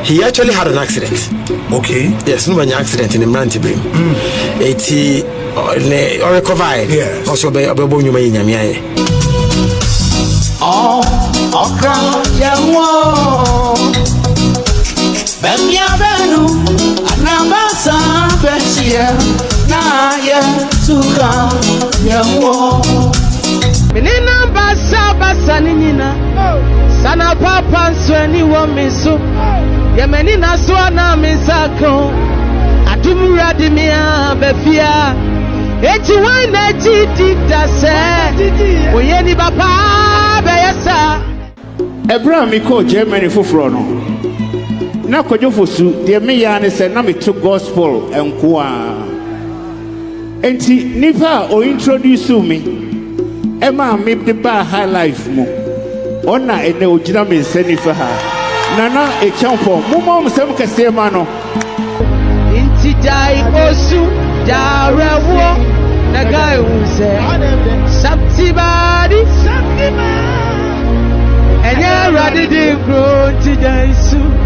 he actually had an accident. Okay. Yes, no an accident in the Mantibrim. Or recovered. Yes. Also, by Abonu May Yamia. Oh, young one. Benya Benu, Anabasa, Bessia, Naya, Suka, young one. Menina Basa Basanina, Sana Papa, Swenny Womisu, Yemenina Swana Misako, Atumura Dimia, Befia, Etuana Tita said, Oyeni Papa, Bayasa. Abraham Miko Germany for Frono. Na kojofosu de me ya ne se na me to gospel enko a enti nipa o introduce me e ma me de ba high life mo ona ene ogina me se nifa ha nana Acheampong mo mo sem kase ma no Inti dai osu darewo na guy who say Sabtibadi and you're ready to grow to die soon.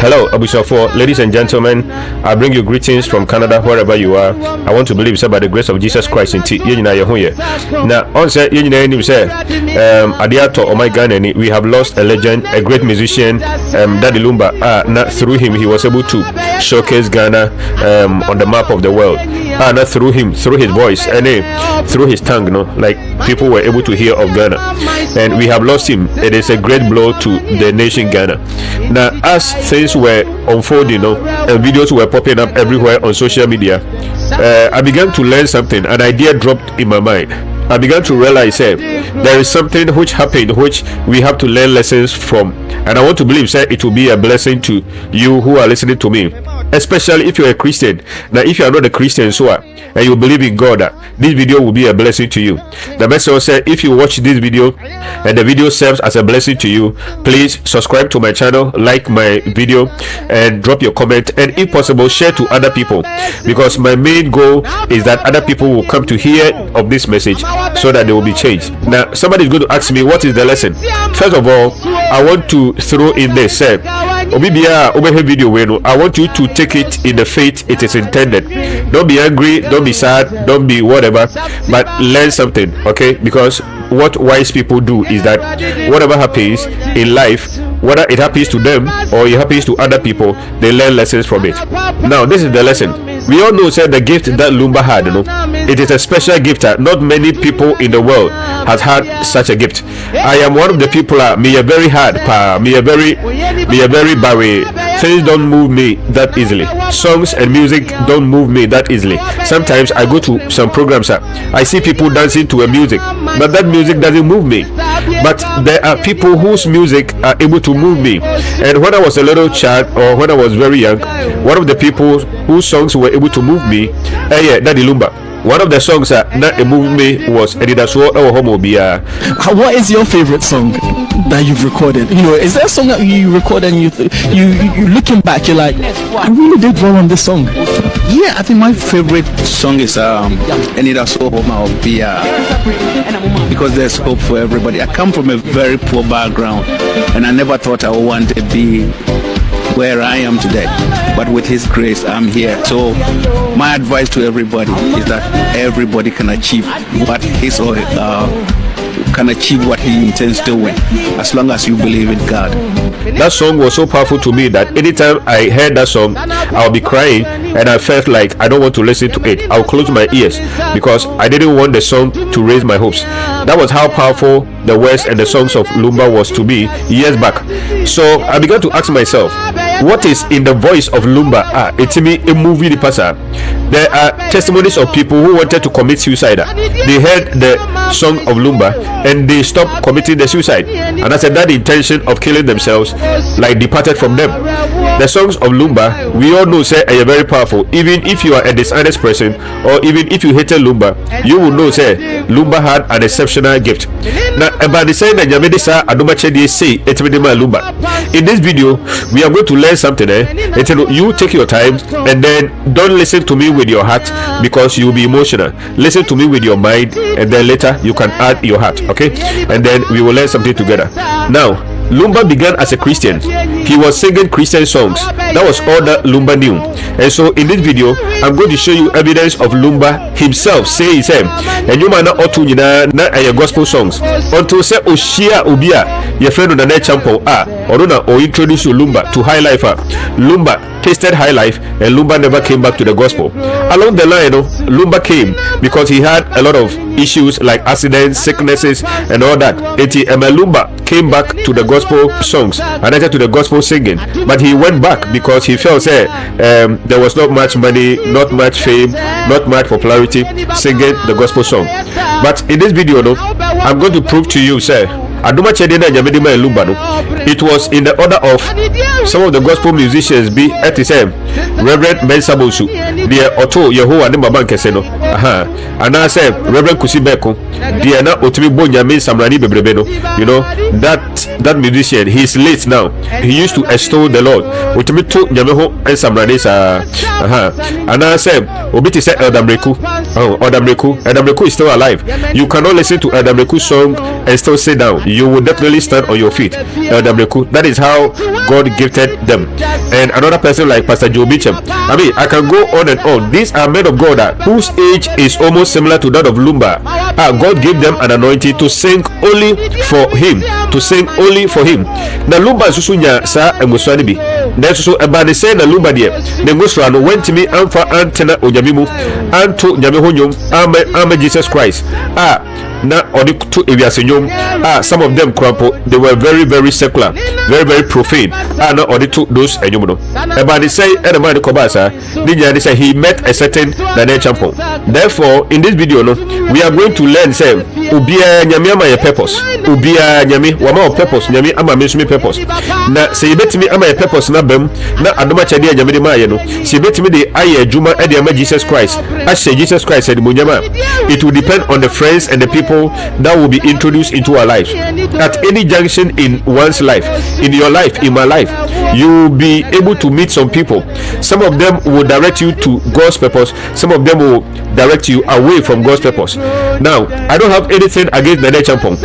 Hello, Abusafo, ladies and gentlemen. I bring you greetings from Canada, wherever you are. I want to believe by the grace of Jesus Christ in Now, on say, Adiato, oh my God, we have lost a legend, a great musician, Daddy Lumba. Not through him, he was able to showcase Ghana on the map of the world. Not through him, through his voice, and through his tongue, like people were able to hear of Ghana. And we have lost him. It is a great blow to the nation Ghana. Now, as things were unfolding, and videos were popping up everywhere on social media, I began to learn something. An idea dropped in my mind. I began to realize there is something which happened which we have to learn lessons from, and I want to believe it will be a blessing to you who are listening to me, especially if you're a Christian. Now, if you are not a Christian and you believe in God, this video will be a blessing to you. The message said, if you watch this video and the video serves as a blessing to you, please subscribe to my channel, like my video, and drop your comment, and if possible share to other people, because my main goal is that other people will come to hear of this message so that they will be changed. Now, somebody is going to ask me, what is the lesson? First of all, I want to throw in this, video, I want you to take it in the faith it is intended. Don't be angry, don't be sad, don't be whatever, but learn something, okay? Because what wise people do is that whatever happens in life, whether it happens to them or it happens to other people, they learn lessons from it. Now, this is the lesson. We all know the gift that Lumba had, it is a special gift. Not many people in the world has had such a gift. I am one of the people me a very hard me a very barry. Things don't move me that easily. Songs and music don't move me that easily. Sometimes I go to some programs, I see people dancing to a music, but that music doesn't move me. But there are people whose music are able to move me. And when I was a little child, or when I was very young, one of the people whose songs were able to move me, Daddy Lumba. One of the songs that moved me was Edidaso Homobia. What is your favorite song that you've recorded? Is there a song that you record and you looking back, you're like, I really did well on this song? Yeah, I think my favorite song is Edidaso Homobia, because there's hope for everybody. I come from a very poor background, and I never thought I would want to be where I am today, but with His grace I'm here. So my advice to everybody is that everybody can achieve what his or can achieve what he intends doing, as long as you believe in God. That song was so powerful to me that anytime I heard that song, I'll be crying, and I felt like I don't want to listen to it. I'll close my ears because I didn't want the song to raise my hopes. That was how powerful the words and the songs of Lumba was to me years back. So I began to ask myself, what is in the voice of Lumba? It's me a movie the passer. There are testimonies of people who wanted to commit suicide. They heard the song of Lumba and they stopped committing the suicide, and I said that the intention of killing themselves like departed from them. the songs of Lumba, we all know say are very powerful. Even if you are a dishonest person, or even if you hated Lumba, you will know say Lumba had an exceptional gift. Now about the saying that Yamedisa Aduma Chedi say Etimedima Lumba. In this video, we are going to learn something. You take your time and then don't listen to me with your heart because you will be emotional. Listen to me with your mind, and then later you can add your heart. Okay, and then we will learn something together. Now, Lumba began as a Christian. He was singing Christian songs. That was all that Lumba knew. And so in this video, I'm going to show you evidence of Lumba himself say his name. And you might not ought na a gospel songs. Until say Oshia Ubia, your friend on the Acheampong or introduce you Lumba to high life. Lumba tasted high life, and Lumba never came back to the gospel. Along the line, Lumba came because he had a lot of issues like accidents, sicknesses, and all that. Lumba came back to the gospel songs and to the gospel singing, but he went back because he felt there was not much money, not much fame, not much popularity singing the gospel song. But in this video, I'm going to prove to you, Aduma Chedina Yamedima and Lumba, it was in the order of some of the gospel musicians be at the same Reverend Mensah the Otto Yehovah and Maban Keseno. And I say Reverend Kusibeko, the na Otimi Bonyamin Samrani Bebrebeno. You know that musician, he's late now. He used to extol the Lord. Otimi to Yameho and Samrani and I say Obiti said Eldamreku. Eldamreku is still alive. You cannot listen to Eldamreku's song and still sit down. You will definitely stand on your feet. That is how God gifted them. And another person like Pastor Joe Mitchell. I mean, I can go on and on. These are men of God whose age is almost similar to that of Lumba. God gave them an anointing to sing only for him. To sing only for him. Now Lumba Susunya sa emuswani bi. Na so about the say na Lumba die. Ne ngosra no went me amfa antena onyamimu anto nyame honyom ame Jesus Christ. Na odi to ewiasenyom. Some of them crumple. They were very, very secular, very, very profane. Na odi to those enyom no. About the say and the man kobasa. They say he met a certain Acheampong. Therefore, in this video, we are going to learn say ubia nyame ama ye purpose. Ubia nyame wama o purpose nyame ama mesumi purpose. Na say betimi ama ye purpose na bem na adoma chade nyame de ma ye no. Say betimi de aye adwuma e de ama Jesus Christ. As say Jesus Christ said munyama. It will depend on the friends and the people that will be introduced into our lives. At any junction in one's life, in your life, in my life, you will be able to meet some people. Some of them will direct you to God's purpose. Some of them will direct you away from God's purpose. Now, I don't have anything against the Acheampong.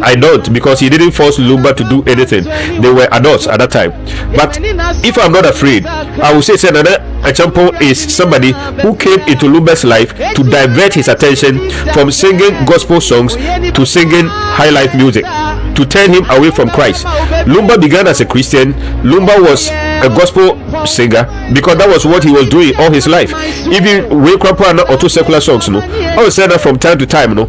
I don't, because he didn't force Lumba to do anything. They were adults at that time. But if I'm not afraid, I will say that Acheampong is somebody who came into Lumba's life to divert his attention from singing gospel songs to singing high life music, to turn him away from Christ. Lumba began as a Christian. Lumba was a gospel singer because that was what he was doing all his life. Even when Krapa or two secular songs, I will say that from time to time, or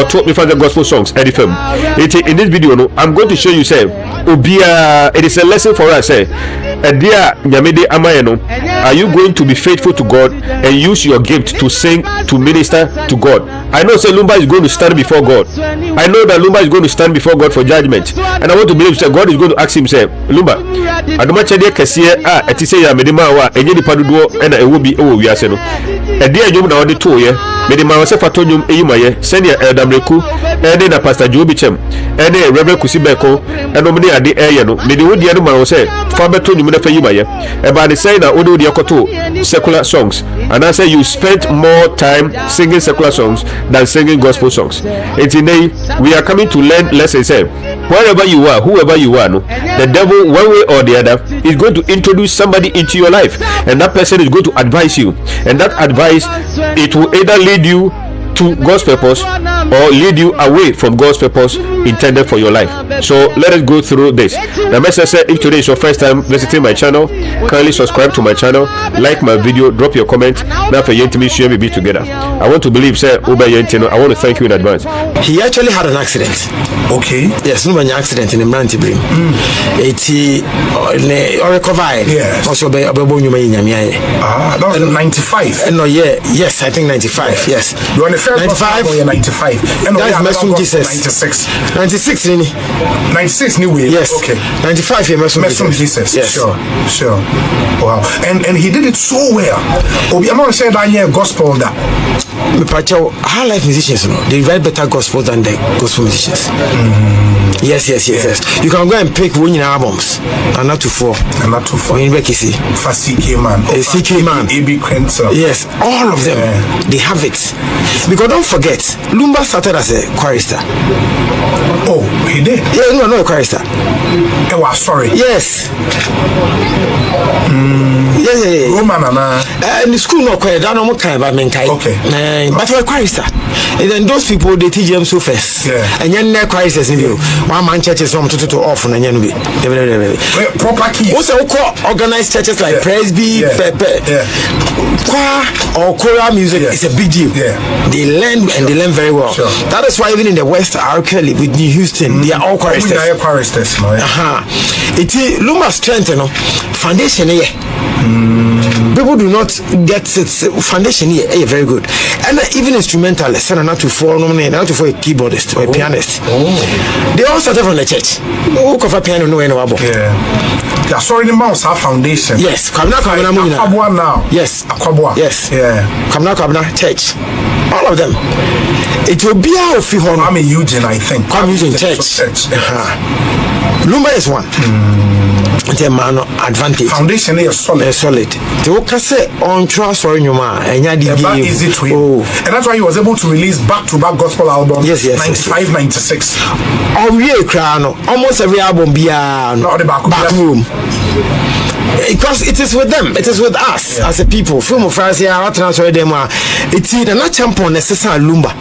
taught me from the gospel songs. In this video, I'm going to show you, it is a lesson for us. Dear Nyamede Amayeno, are you going to be faithful to God and use your gift to sing, to minister to God? I know Lumba is going to stand before God. I know that Lumba is going to stand before God for judgment, and I want to believe that God is going to ask him, Lumba, adoma chede kesiye etise ya medima wa enye nipa dodo na ewo bi ewo wiase no ede adwom na ode to ye medima wa se fato nwom eyima ye senia Eldamreku ene na Pastor Joe Mitchell ene Reverend Kusibeko eno mne ade eye no mede wodi eno ma wo se fa beto nwom na fa yima ye e ba de say na ode wodi akoto secular songs, and I say you spent more time singing secular songs than singing gospel songs. And today we are coming to learn lessons. Wherever you are, whoever you are, the devil, one way or the other, is going to introduce somebody into your life, and that person is going to advise you, and that advice, it will either lead you to God's purpose or lead you away from God's purpose intended for your life. So let us go through this. The message said, if today is your first time visiting my channel, kindly subscribe to my channel, like my video, drop your comment. Now for Yentimi share be together. I want to believe, sir, Uba Yentino, I want to thank you in advance. He actually had an accident. Okay. Yes, no accident in the Brantibrim. Or recovered. Yes. Also, that was 95. No, yeah. Yes, I think 95. Yes. You're on the first 95 or 95. And that's Mesum Jesus. 96. 96 really. 96 new way. Yes. Okay. 95 yeah, Mesum Jesus. Yes. Sure. Wow. And he did it so well. I'm not saying that yeah gospel that. High life musicians, they write better gospel than the gospel musicians. Yes. You can go and pick winning albums, and not to four. In Bekisi, CK Man, AB Quentin. Yes, all of them, they have it. Because don't forget, Lumba started as a chorister. Oh, he did? Yeah, no, a chorister. Oh, sorry. Yes. Yeah. Roman in the school, no choir, that no kind of menkai. Okay. But for a chorister, and then those people they teach them so fast. Yeah. And then their choristers in you. One man churches from to off and then be proper key. Also, organized churches like Presby, choir or choral music is a big deal. Yeah. They learn and they learn very well. Sure. That is why even in the West, R. Kelly with New Houston, they are all choristers. It's Lumba's strength, foundation here. People do not get it. Foundation here, very good. And even instrumentalists, not to for a keyboardist or a pianist. They all started from the church. Who cover piano no anymore. Yeah. Sorry, the mouse have foundation. Yes, Kabna now. Yes. Akwabwa. Yes. Yeah. Kabna church. All of them. It will be our fihon. I'm in Eugene, I think. I'm using church. Lumba is one. The man advantage. Foundation is solid. The say on trust or Numa and easy to him. And that's why he was able to release back-to-back gospel albums. Yes. 95, 96. Almost every album be the back room. Because it is with them, it is with us as a people. Film of France here, what transfer them are. It's an Acheampong necessary Lumba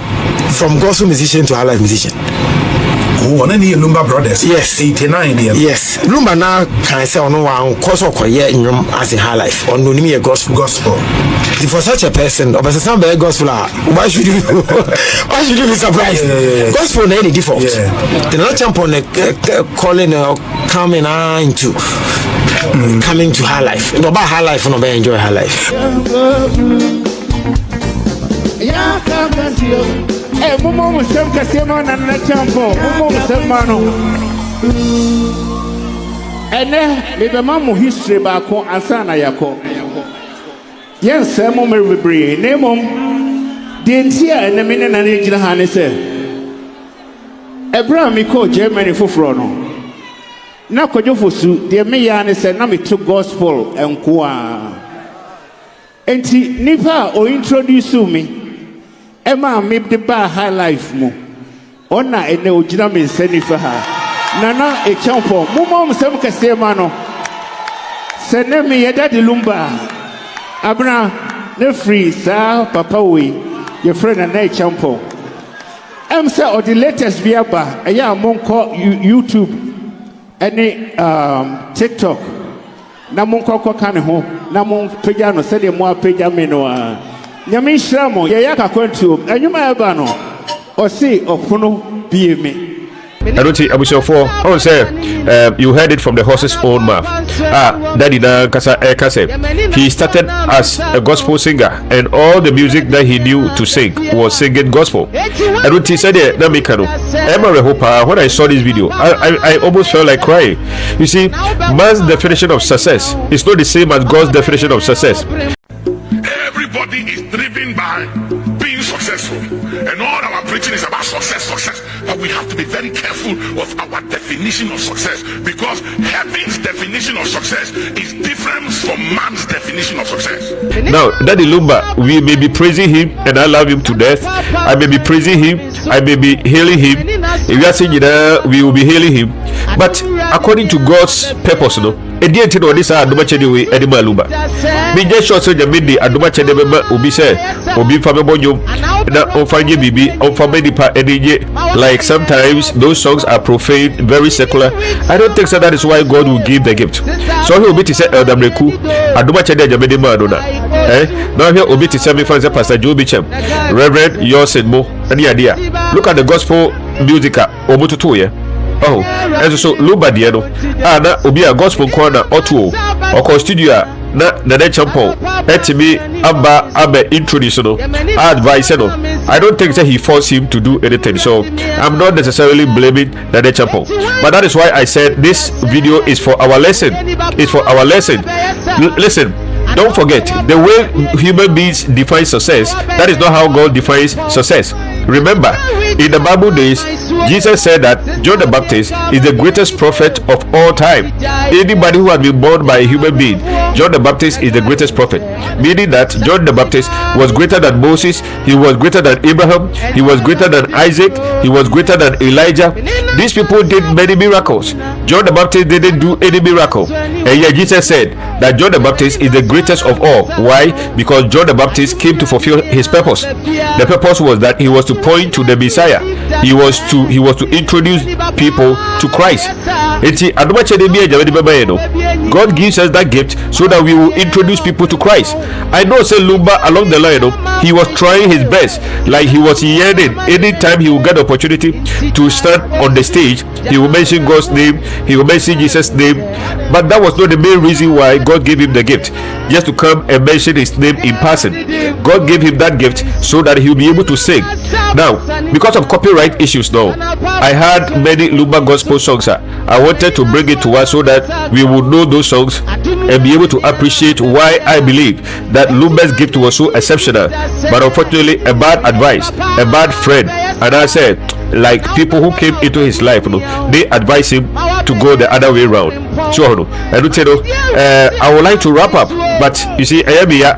from gospel musician to high life musician. Oh, and then the Lumba brothers. Yes. 89. Yes. Lumba now can say on one course of in as a high life. On no me a gospel. For such a person, or some very gospel, why should you be surprised? Gospel in any default. The not jump on calling or coming into coming to high life. No about high life, no about enjoy high life. Mumo musem kasema na Acheampong. Mumo musem mano. Ene bebe mamu history ba ko ansana yako. Yen se mo merebre ne mom de ntia ene me na ne gina ha ne se. Ebra mi ko Germany foforo no. Na kojofosu de me ya ne se na me to gospel enko a. Enti nipa o introduce me. Emma me the bar high life mo. Ona ene ojina me nsani fa ha. Nana Acheampong. Mumo musem kase ma no. Se ne me yeda de Lumba. Abna ne free sa papa we. Your friend Nana Acheampong. Say or the latest bi aba. Eya monko YouTube. Any TikTok. Na monko ko kan ho. Na mon pagya no se de mo apagya me no a. Nyame shramo ye yakakwantu anyuma eba no o si opono bieme. I don't see Abusofo. I would say you heard it from the horse's own mouth. Daddy Kasa. He started as a gospel singer, and all the music that he knew to sing was singing gospel. I don't see that Namikano. When I saw this video, I almost felt like crying. You see, man's definition of success is not the same as God's definition of success. Everybody is driven by being successful, and all our preaching is about success. But we have to be very careful of our definition of success, because heaven's definition of success is different from man's definition of success. Now, Daddy Lumba, we may be praising him, and I love him to death. I may be praising him, I may be hailing him. If we are saying we will be hailing him, but according to God's purpose, Edienti no this aduma chede we edima Lumba. Me just short so jamidi aduma chede beba obi say obi fa me bonyo na ofanye bibi ofame dipa edije. Like sometimes those songs are profane, very secular. I don't think so that is why God will give the gift. So he obi to say Eldamreku aduma chede jamidi ma adona. Now here obi to say me for Pastor Joe Bichem, Reverend Yosin Mo and idea. Look at the gospel music omotutu ye. Oh, and so Lumba dieno. Na obi a gospel corner or two or studio na Acheampong etimi aba introduce no advice no. I don't think that he forced him to do anything, so I'm not necessarily blaming Acheampong. But that is why I said this video is for our lesson. It's for our lesson. Listen, don't forget, the way human beings define success, that is not how God defines success. Remember, in the Bible days, Jesus said that John the Baptist is the greatest prophet of all time. Anybody who has been born by a human being, John the Baptist is the greatest prophet. Meaning that John the Baptist was greater than Moses, he was greater than Abraham, he was greater than Isaac, he was greater than Elijah. These people did many miracles. John the Baptist didn't do any miracle. And yet Jesus said that John the Baptist is the greatest of all. Why? Because John the Baptist came to fulfill his purpose. The purpose was that he was to point to the Messiah. He was to introduce people to Christ. God gives us that gift so that we will introduce people to Christ. I know, say Lumba along the line, he was trying his best, like he was yearning. Anytime he will get the opportunity to stand on the stage, he will mention God's name, he will mention Jesus' name. But that was not the main reason why God gave him the gift, just to come and mention his name in person. God gave him that gift so that he will be able to sing. Now, because of copyright issues now, I had many Lumba gospel songs. I wanted to bring it to us so that we would know those songs and be able to appreciate why I believe that Lumba's gift was so exceptional. But unfortunately, a bad advice, a bad friend, and I said, like people who came into his life, they advised him to go the other way around. So I would like to wrap up, but you see, I am here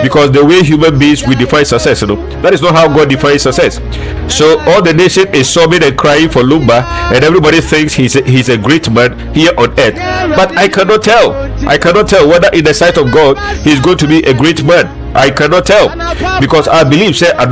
because the way human beings we define success, that is not how God defines success. So all the nation is sobbing and crying for Lumba, and everybody thinks he's a great man here on earth. But I cannot tell whether in the sight of God he's going to be a great man. I cannot tell, because I believe say it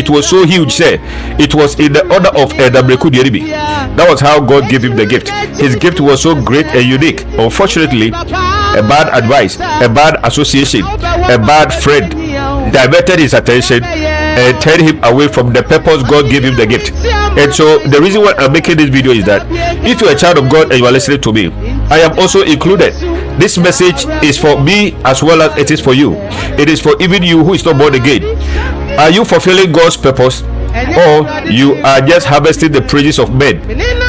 was so huge, say it was in the order of that was how God gave him the gift. His gift was so great and unique. Unfortunately, a bad advice, a bad association, a bad friend diverted his attention and turned him away from the purpose God gave him the gift. And so the reason why I'm making this video is that if you're a child of God and you are listening to me, I am also included. This message is for me as well as it is for you. It is for even you who is not born again. Are you fulfilling God's purpose, or you are just harvesting the praises of men?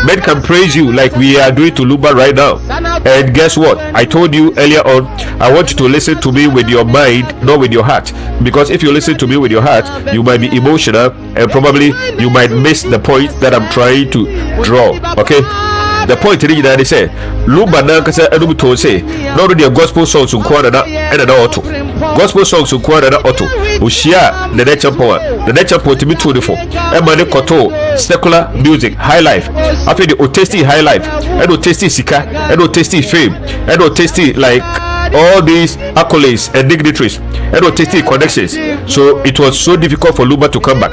Men can praise you like we are doing to Lumba right now. And guess what? I told you earlier on, I want you to listen to me with your mind, not with your heart. Because if you listen to me with your heart, you might be emotional and probably you might miss the point that I'm trying to draw. Okay? The point is that they say Lumba nankasa enumu to say not only the gospel songs ukwana na auto gospel songs ukwana na auto ushia the Acheampong to be 24 emane koto secular music high life after the tasty high life and tasty sika and tasty fame and tasty like all these accolades and dignitaries and tasty connections. So it was so difficult for Lumba to come back.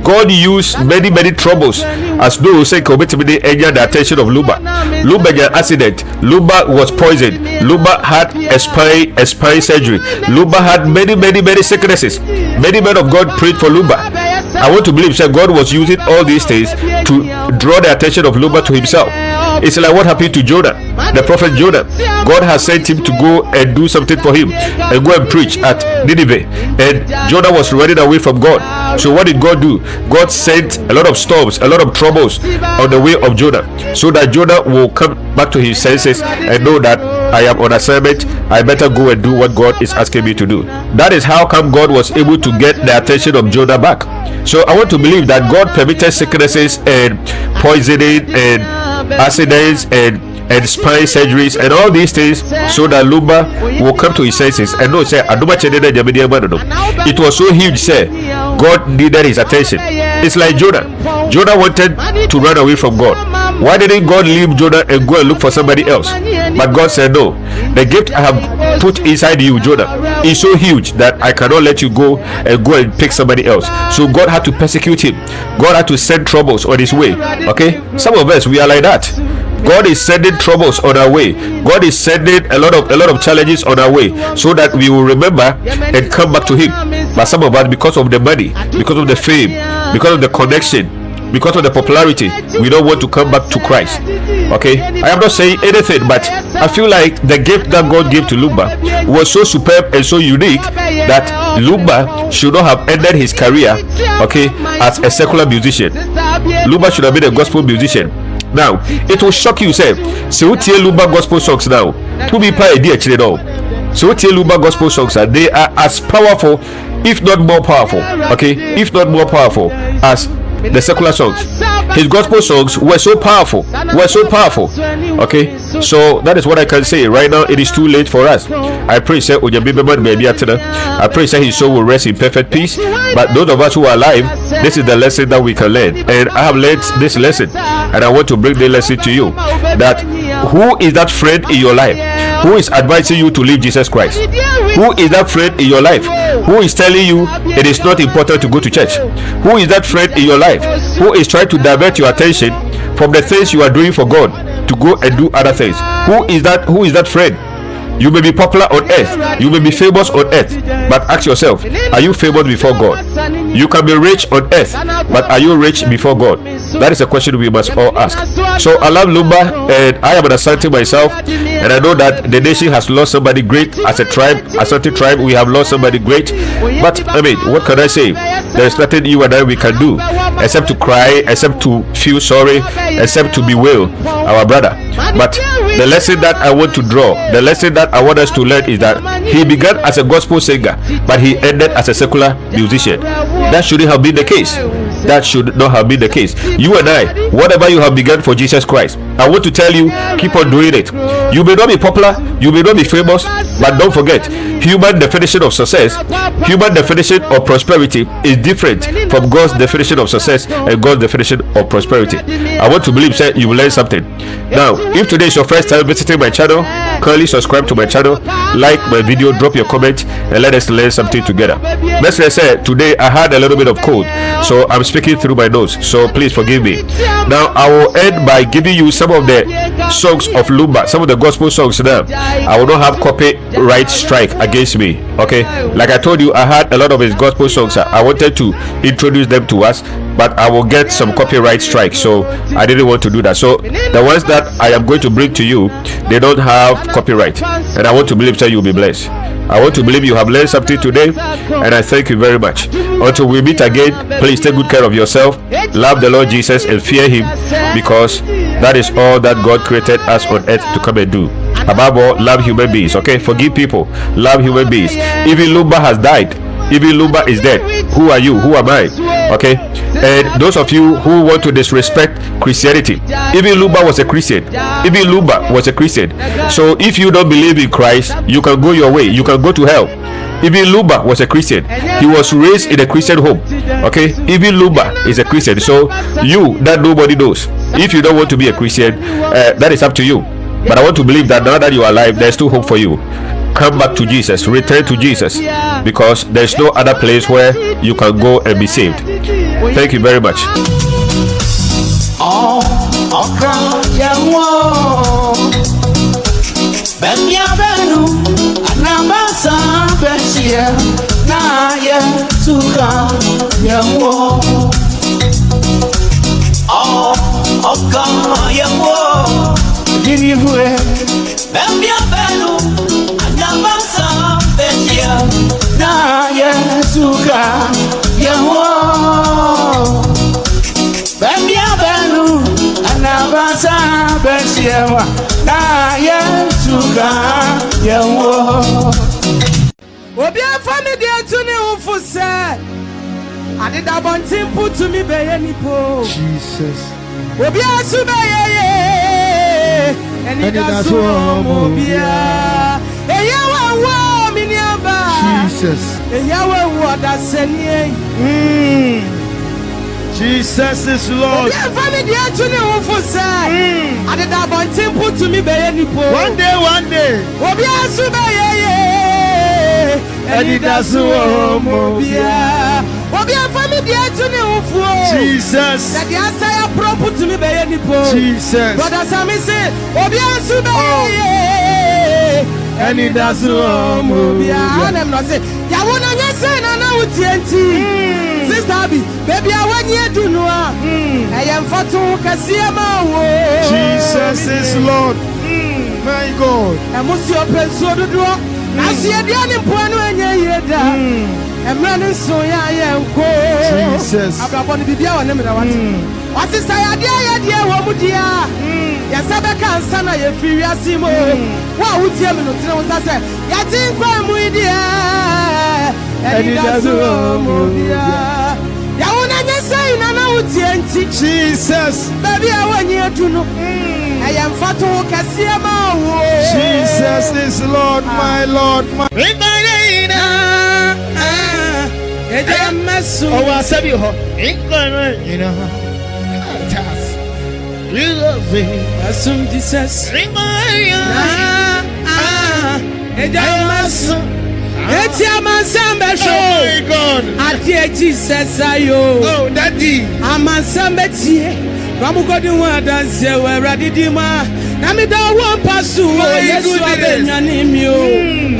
God used many troubles as those who could the attention of Lumba. Lumba had an accident. Lumba was poisoned. Lumba had a spine surgery. Lumba had many sicknesses. Many men of God prayed for Lumba. I want to believe that God was using all these things to draw the attention of Lumba to himself. It's like what happened to Jonah, the prophet Jonah. God has sent him to go and do something for him and go and preach at Nineveh, and Jonah was running away from God. So what did God do? God sent a lot of storms, a lot of troubles on the way of Jonah, so that Jonah will come back to his senses and know that I am on assignment. I better go and do what God is asking me to do. That is how come God was able to get the attention of Jonah back. So I want to believe that God permitted sicknesses and poisoning and accidents and spine surgeries and all these things so that Lumba will come to his senses and know say it was so huge, say God needed his attention. It's like Jonah wanted to run away from God. Why didn't God leave Jonah and go and look for somebody else? But God said, no, the gift I have put inside you, Jonah, is so huge that I cannot let you go and pick somebody else. So God had to persecute him. God had to send troubles on his way. Okay, some of us, we are like that. God is sending troubles on our way. God is sending a lot of challenges on our way so that we will remember and come back to him. But some of us, because of the money, because of the fame, because of the connection, because of the popularity, we don't want to come back to Christ. Okay, I am not saying anything, but I feel like the gift that God gave to Lumba was so superb and so unique that Lumba should not have ended his career, okay, as a secular musician. Lumba should have been a gospel musician. Now, it will shock you, say, so what Lumba gospel songs now? To be played, dear children. So what Lumba gospel songs are, they are as powerful, if not more powerful, okay, if not more powerful as the secular songs. His gospel songs were so powerful, okay. So that is what I can say right now. It is too late for us. I pray say I pray say his soul will rest in perfect peace. But those of us who are alive, this is the lesson that we can learn, and I have learned this lesson, and I want to bring the lesson to you, that who is that friend in your life who is advising you to leave Jesus Christ? Who is that friend in your life who is telling you it is not important to go to church? Who is that friend in your life who is trying to divert your attention from the things you are doing for God to go and do other things? Who is that friend? You may be popular on earth, you may be famous on earth, but ask yourself, are you famous before God? You can be rich on earth, but are you rich before God? That is a question we must all ask. So I love Lumba, and I am an Asante myself, and I know that the nation has lost somebody great. As a tribe, Asante tribe, we have lost somebody great. But I mean, what can I say? There is nothing you and I we can do except to cry, except to feel sorry, except to bewail our brother. But the lesson that I want to draw, the lesson that I want us to learn is that he began as a gospel singer, but he ended as a secular musician. That shouldn't have been the case. That should not have been the case. You and I, whatever you have begun for Jesus Christ, I want to tell you, keep on doing it. You may not be popular, you may not be famous, but don't forget, human definition of success, human definition of prosperity is different from God's definition of success and God's definition of prosperity. I want to believe that you will learn something. Now, if today is your first time visiting my channel, kindly subscribe to my channel, like my video, drop your comment, and let us learn something together. Let's say today I had a little bit of cold, so I'm speaking through my nose, so please forgive me. Now I will end by giving you some of the songs of Lumba, some of the gospel songs. Now I will not have copyright strike against me, okay? Like I told you, I had a lot of his gospel songs. I wanted to introduce them to us, but I will get some copyright strike, so I didn't want to do that. So the ones that I am going to bring to you, they don't have copyright, and I want to believe that you'll be blessed. I want to believe you have learned something today, and I thank you very much. Until we meet again, please take good care of yourself, love the Lord Jesus, and fear him, because that is all that God created us on earth to come and do. Above all, love human beings, okay? Forgive people, love human beings. Even Lumba has died, even Lumba is dead. Who are you? Who am I? Okay? And those of you who want to disrespect Christianity, even Lumba was a Christian. Even Lumba was a Christian. So if you don't believe in Christ, you can go your way, you can go to hell. Even Lumba was a Christian. He was raised in a Christian home. Okay? Even Lumba is a Christian. So you that nobody knows, if you don't want to be a Christian, that is up to you. But I want to believe that now that you are alive, there's still hope for you. Come back to Jesus, return to Jesus, because there's no other place where you can go and be saved. Thank you very much. Obi afami de tuni ufuse. Ade da bontin putu mi beye nipo. Jesus. Obi asu beye. Eni da so mo bia. Eya wa mi ni aba. Jesus. Eya wa da senie. Jesus is Lord. Obi afami de tuni ufuse. Ade da bontin putu mi beye nipo. One day. Obi asu beye. Eni da so mo bia. Obi afami de tuni ufuo. Jesus. That the answer ya proper to me beye nipo. Jesus. Brother Sammy say, Obi asu beye. Eni da so mo bia. Anem no say, ya wona nyese na na utienti. Sister Bi, baby, I want you to know. I am Fatu Kasiama. Jesus is Lord. My God. I must your pencil to do. I see a young point when you're here. I'm running so young. Jesus. I'm going to be there. What is I dear? What would you? Yes, I can't stand a free Simo. What would you know? I said, I think I'm with you. And it does. Ya wanna just say na na uti Jesus. Baby, I want you to know. I am Fatu Kasiama. Jesus is Lord, my Lord, my. Oh, I said you. You know. You love me. Assume Jesus. It's your man, Samba show. Oh my God. I dear Jesus, ayo. Oh, Daddy. I'm a Samba tea. Come go to one dance where I did him. Nami don't want pass you. Yes, you are Benyanimio.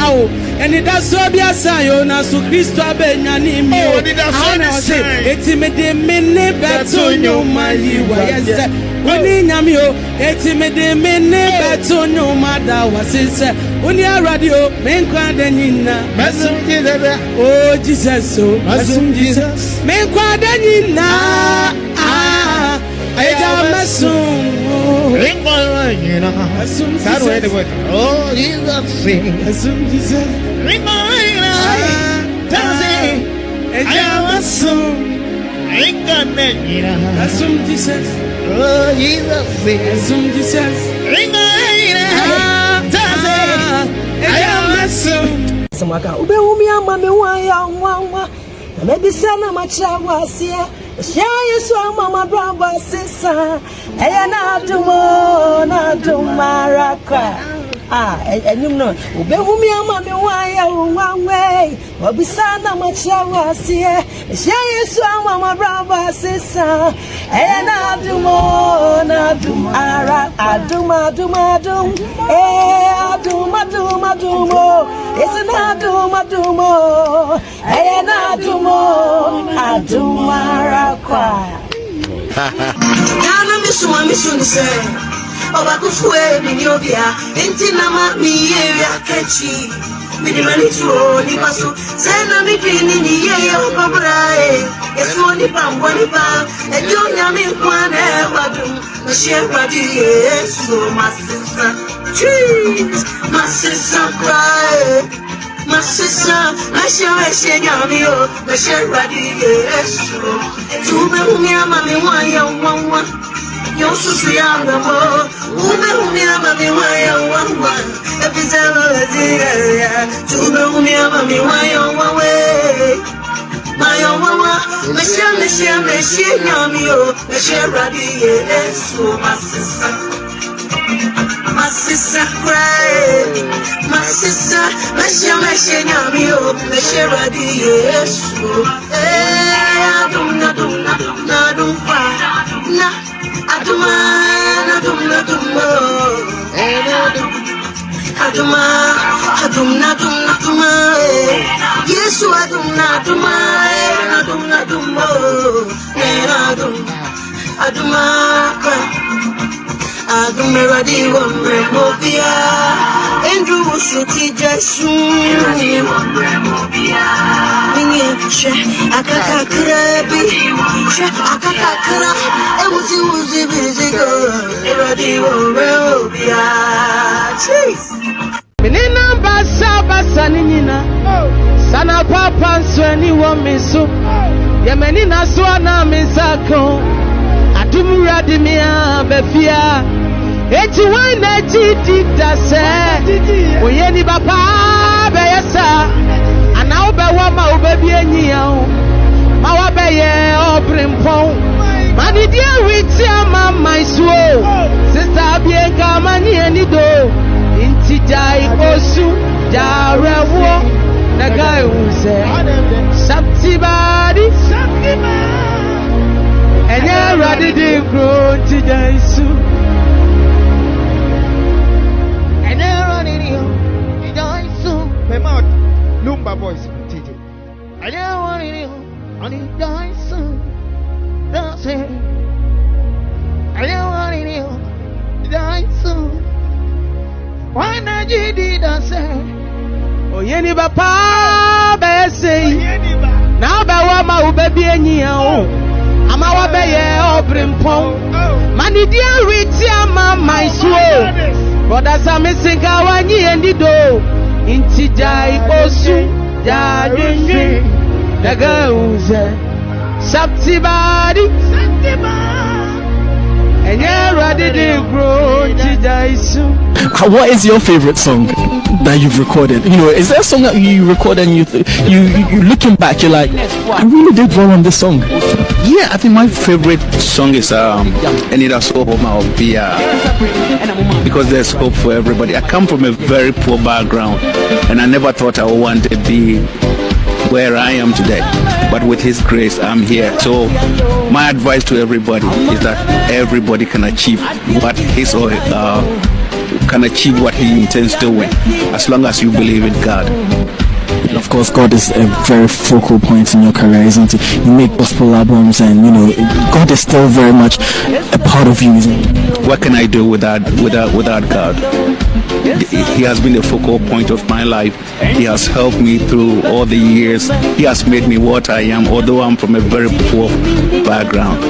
Oh, and it does so be a sign. Na so Christo Benyanimio. Oh, it does so be a sign. It's me the minute better you my yes. Oni nyamio eti me de mene beto no mada wasise oni radio me nkwa da nyina Masum Jesus. Oh Jesus oh Masum Jesus me nkwa da nyina eja masum Ringwa nyina Masum Jesus. Oh Jesus Masum Jesus Ringwa Tazi eja masum Ringwa nyina Masum Jesus. Oh, Jesus, Assume Jesus. I am assume. Samaka, Ubeumia, Mamma, one, maybe Sana Macha was here. Share you so, Mamma, brother, sister. I am not Maraka. And you know, Ubeumia, Mamma, one way. Or beside Macha was here. Share you so, Mamma, brother, sister. And Aduma, it's an Aduma, and Aduma, Yana Mission say, Obakufu, Minobia, Intinama, Mia, Catchy. Minimally to Nipasu, Sena me pin in the year of Pabrae, it's one pound, and you Yamin one ever do, the share body, yes, so my sister, cheese, my sister cry, my sister, I share Yamio, the share body, yes, so to me, Mammy, one young one. Yo susu ya ngamo umehumia mami wayo wawa epizelo leziya tumehumia mami wayo wawe mayo wawa meshia nyamio meshia radiye Yesu my sister cry my sister meshia nyamio meshia radiye Yesu adum Aduma, yes, Aduma, ready one remobia, Andrew City Jason, Akakakra, and was you busy girl, ready one remobia. Menina basa saninina, sana papa nsweni wa miso, ya menina swana misako, adumura dimia befia, eti wana jidi dase, oyeni bapa beyasa, ana ube wama ube bienyi yao, mawa beye obrimpon, manidia witi ama maiswo, sister bienka mani enido, inti jai osu jarewo nagai unse saptibadi enye radi di grow inti jai su enye radi di jai su my mouth Lumba boys TJ enye radi di Money dies soon. That's it. I don't want it you. Die soon. Why not you did I say? Oh, Yenny Papa, be say. Now, Bawama, baby, and you. I'm our baby, open pong. Money, dear, rich, my soul. But as I'm missing, I and the door. Inti Jai Osu, Jai, the girls, Saptibadi, and you're ready to grow. What is your favorite song that you've recorded? You know, is there a song that you record and you looking back, you're like, I really did well on this song? Yeah, I think my favorite song is Enida's Hope of Bia, because there's hope for everybody. I come from a very poor background, and I never thought I would one day be where I am today, but with His grace I'm here. So my advice to everybody is that everybody can achieve what his or can achieve what he intends doing, as long as you believe in God. Of course, God is a very focal point in your career, isn't it? You make gospel albums, and you know God is still very much a part of you, isn't it? What can I do without God? He has been the focal point of my life. He has helped me through all the years. He has made me what I am, although I'm from a very poor background.